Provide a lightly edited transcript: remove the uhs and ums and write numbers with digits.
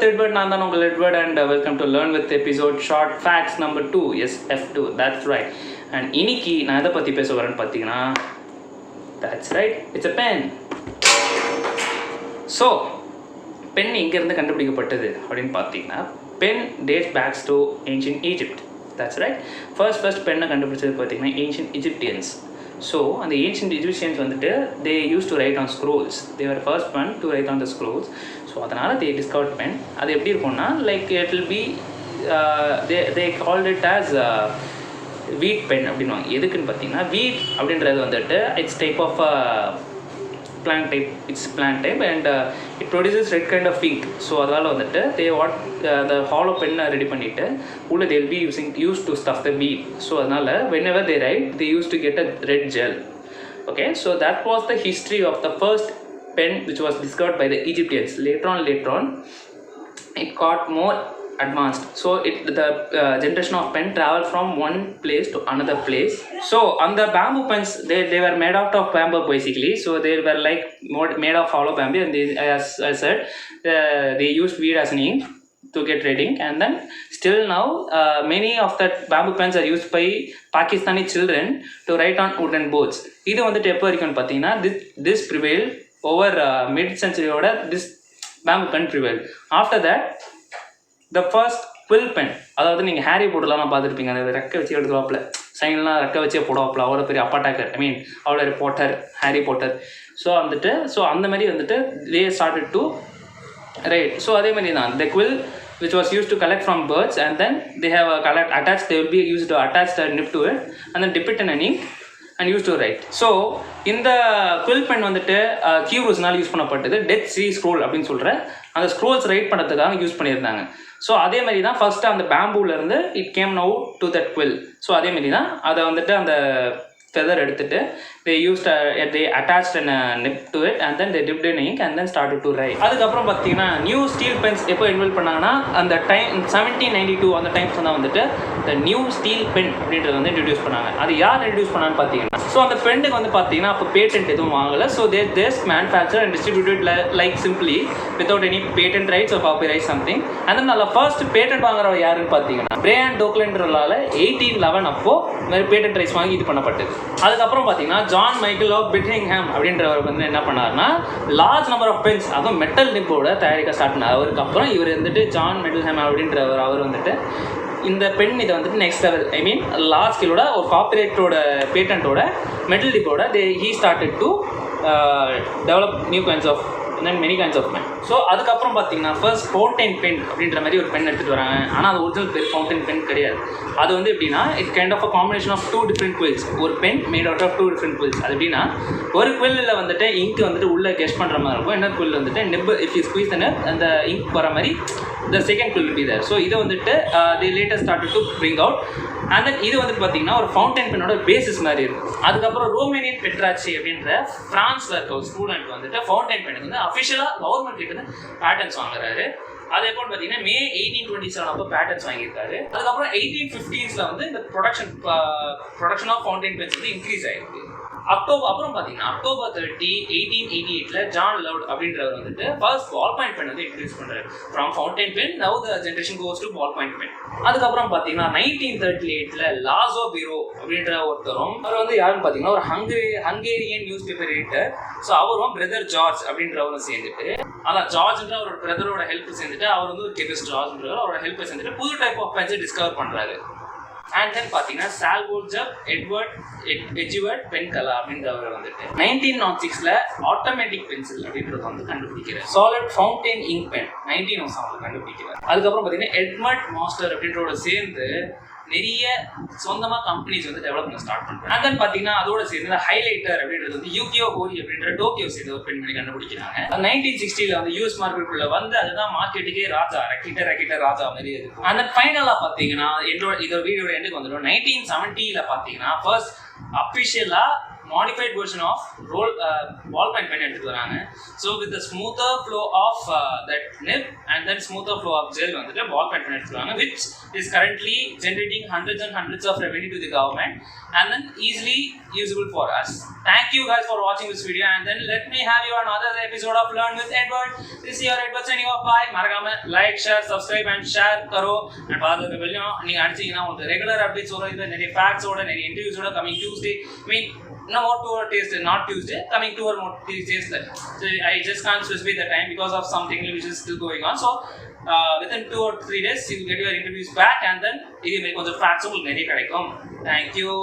Edward, நான் தான் உங்கள் Edward and welcome to Learn with episode short facts number 2, SF2, that's right. And இன்னைக்கு நான் எதை பற்றி பேச வரேன்னு பார்த்தீங்கன்னா, that's right, it's a pen. So, pen எங்கேருந்து கண்டுபிடிக்கப்பட்டது அப்படின்னு பார்த்தீங்கன்னா, pen dates back to ancient Egypt, that's right. First பெண்ணை கண்டுபிடிச்சது பார்த்தீங்கன்னா ancient Egyptians. So, and the ancient Egyptians வந்துட்டு they used to write on scrolls. They were the first one to write on the scrolls. So, அதனால் they discovered pen. அது எப்படி இருக்கும்னா, like it will be, they called it as wheat pen அப்படின்வாங்க. எதுக்குன்னு பார்த்தீங்கன்னா, wheat அப்படின்றது வந்துட்டு it's type of plant type and it produces red kind of ink. So அதனால வந்துட்டு they the hollow pen ready பண்ணிட்டு உள்ள they will be used to stuff the wheat. So அதனால whenever they write they used to get a red gel. Okay, so that was the history of the first pen which was discovered by the Egyptians. Later on it got more advanced. So the generation of pen traveled from one place to another place. So on the bamboo pens they were made out of bamboo basically. So they were like made of hollow bamboo, and they, as I said, they used weed as an ink to get red ink. And then still now many of the bamboo pens are used by Pakistani children to write on wooden boards. இது வந்துட்டு எப்போ வரைக்கும்னு பார்த்தீங்கன்னா, this prevailed over mid century oda this bamboo pen prevailed. After that the first quill pen, அதாவது நீங்கள் Harry போட்டர்லாம் பார்த்துருப்பீங்க, அந்த ரெக்கை வச்சு எடுத்துவாப்பில் சைன்லாம் ரெக்கை வச்சே போடுவாப்பில், அவ்வளோ பெரிய அப்பாட்டாக்கர், ஐ மீன் அவ்வளோ போட்டர், ஹாரி போட்டர். ஸோ வந்துட்டு அந்த மாதிரி வந்துட்டு they started to write. So அதே மாதிரி தான் the quill which was used to collect from birds, and then they have a attached, they will be used to attach the nib to it and then dip it in an ink and used to write. So இந்த quill pen வந்துட்டு கியூரூஸ்னால் use பண்ணப்பட்டது. Dead sea scroll அப்படின்னு சொல்கிற அந்த scrolls write பண்ணுறதுக்காக use பண்ணியிருந்தாங்க. So அதே மாதிரி தான் ஃபஸ்ட்டு அந்த பேம்பூலேருந்து it came now to that quill. So அதே மாதிரி தான் அதை வந்துட்டு அந்த ஃபெதர் எடுத்துட்டு they attached a nib to it and then they dipped in ink and then started to write. அதுக்கப்புறம் பார்த்தீங்கன்னா நியூ ஸ்டீல் பென்ஸ் எப்போ இன்வெல்ட் பண்ணாங்கன்னா, அந்த டைம் 1792 அந்த டைம்ஸ் தான் வந்துட்டு இந்த நியூ ஸ்டீல் பென் அப்படின்றது வந்து இன்ட்ரடியூஸ் பண்ணாங்க. அது யார் இன்ட்ரடியூஸ் பண்ணான்னு பார்த்தீங்கன்னா, ஸோ அந்த பென்னுக்கு வந்து பார்த்தீங்கன்னா அப்போ பேட்டன்ட் எதுவும் வாங்கலை. So they just manufactured and distributed like simply without any patent rights or copyright something. and then அதில் ஃபர்ஸ்ட் பேட்டன்ட் வாங்குறவர் யாருன்னு பார்த்தீங்கன்னா பிரையன் டோக்லன்றதால 1811 அப்போ பேட்டன்ட் ரைட்ஸ் வாங்கி இது பண்ணப்பட்டது. அதுக்கப்புறம் பார்த்தீங்கன்னா ஜான் மைக்கேல் ஆஃப் பிட்டிங்ஹாம் அப்படின்றவர் வந்து என்ன பண்ணார்னா, லார்ஜ் நம்பர் ஆஃப் பென்ஸ், அதுவும் மெட்டல் நிப்போட தயாரிக்க ஸ்டார்ட் பண்ணார். அவருக்கு அப்புறம் இவர் வந்துட்டு ஜான் மெட்டல்ஹாம் அப்படின்றவர், அவர் வந்துட்டு இந்த பென் இதை வந்துட்டு next level, I mean large ஸ்கேலோட ஒரு காப்பிரைட்டோட பேட்டன்ட்டோட மெட்டல் டிப்போட he started to develop new kinds of many kinds of pen. So அதுக்கப்புறம் பார்த்தீங்கன்னா ஃபர்ஸ்ட் ஃபவுண்டைன் பென் அப்படின்ற மாதிரி ஒரு பென் எடுத்துகிட்டு வராங்க. ஆனால் அது ஒரிஜினல் பேர் ஃபவுண்டைன் பென் கிடையாது. அது வந்து எப்படின்னா it kind of a combination of 2 different quills. ஒரு pen made out of 2 different quills. அது எப்படின்னா ஒரு குவில்லில் வந்துட்டு இங்க் வந்துட்டு உள்ளே கெஸ்ட் பண்ணுற மாதிரி இருக்கும். இன்னொரு குவில் வந்துட்டு நிப், இஃப் யூ ஸ்குவீஸ் த நிப் அந்த இங்க் வர மாதிரி the second quill will be there. So இதை வந்துட்டு they later started to bring out. and then இது வந்துட்டு பார்த்தீங்கன்னா ஒரு ஃபவுண்டைன் பென்னோட பேசிஸ் மாதிரி இருக்கும். அதுக்கப்புறம் ரோமேனியன் பெட்ராச்சி அப்படின்ற ஃப்ரான்ஸில் இருக்க ஒரு ஸ்டூடெண்ட் வந்துட்டு ஃபவுண்டைன் பென்னுக்கு வந்து அஃபிஷியலாக கவர்மெண்ட் கிட்ட வந்து பேட்டன்ஸ் வாங்குறாரு. அதே போல் பார்த்தீங்கன்னா மே 1827 அப்போ பேட்டன்ஸ் வாங்கியிருக்காரு. அதுக்கப்புறம் 1850s வந்து இந்த ப்ரொடக்ஷன் ஆஃப் ஃபவுண்டைன் பென்ஸ் வந்து இன்க்ரீஸ் ஆகிருக்கு. அப்புறம் பார்த்தீங்கன்னா October 30, 1888 ஜான் லவுட் அப்படின்றவர் வந்துட்டு ஃபர்ஸ்ட் பால் பாயிண்ட் பென் வந்து இன்ட்ரடியூஸ் பண்ணுறாரு. From fountain pen now the generation goes to ball point pen. அதுக்கப்புறம் பார்த்தீங்கன்னா 1938 லாசோ பீரோ அப்படின்ற ஒருத்தரும், அவர் வந்து யாருன்னு பார்த்தீங்கன்னா ஒரு Hungarian news paper editor. So அவரும் பிரதர் ஜார்ஜ் அப்படின்றவரும் சேர்ந்துட்டு, அதான் ஜார்ஜ்ன்ற ஒரு பிரதரோட ஹெல்ப் சேர்ந்துட்டு, அவர் வந்து ஒரு கெமிஸ்ட் ஜார்ஜ்ன்றவர் அவரோட ஹெல்ப்பை சேர்ந்துட்டு புது டைப் ஆஃப் பென்ஸை டிஸ்கவர் பண்ணுறாரு. அண்ட் தென் பார்த்தீங்கன்னா சால்வோர்ஜர் எட்வர்ட் பென்கலா அப்படின்றவர் வந்துட்டு 1906 ஆட்டோமேட்டிக் பென்சில் அப்படின்றத வந்து கண்டுபிடிக்கிறார். சாலிட் ஃபவுண்டைன் இங்க் பென் 1907 கண்டுபிடிக்கிறார். அதுக்கப்புறம் பார்த்தீங்கன்னா எட்வர்ட் மாஸ்டர் அப்படின்றோட சேர்ந்து நிறைய சொந்தமாக கம்பெனிஸ் வந்து டெவலப் பண்ண ஸ்டார்ட் பண்ணுறாங்க. அண்ட் தென் பார்த்தீங்கன்னா அதோட சேர்ந்து ஹைலைட்டர் அப்படின்றது வந்து யூகியோ ஹோரி அப்படின்ற டோக்கியோ சேர்ந்து ஒரு பென் பண்ணி கண்டுபிடிக்கிறாங்க. 1960 வந்து யூஎஸ் மார்க்கெட்டுக்குள்ள வந்து அதுதான் மார்க்கெட்டுக்கே ராஜா, ரக்கிட்ட ராஜா மாதிரி இருக்கும். அந்த ஃபைனலாக பார்த்தீங்கன்னா இதோட வீடியோட எண்டுக்கு வந்துடும். 1970 பார்த்தீங்கன்னா ஃபர்ஸ்ட் அஃபிஷியலாக modified version of ball pen pen எடுத்துட்டு வராங்க. So with the smoother flow of that nib and then smoother flow of gel வந்துட்டு ball pen pen எடுத்துட்டு வராங்க, which is currently generating hundreds and hundreds of revenue to the government and then easily usable for us. Thank you guys for watching this video, and then let me have you another episode of Learn with Edward. This is your Edward signing off. Bye. மறக்காம like, share, subscribe and share करो. and பாதுகாக்க வெளியும் நீங்க அடிச்சீங்கன்னா உங்களுக்கு regular updates வரும். இதுல நிறைய facts ஓட நிறைய இன்டர்வியூஸ் ஓட coming Tuesday. I mean no more 2 or Tuesday, not Tuesday, coming 2 or more Tuesdays. So I just can't specify the time because of something which is still going on. So within 2 or 3 days you will get your interviews back, and then இது மாதிரி கொஞ்சம் facts உங்களுக்கு நிறைய கிடைக்கும். Thank you.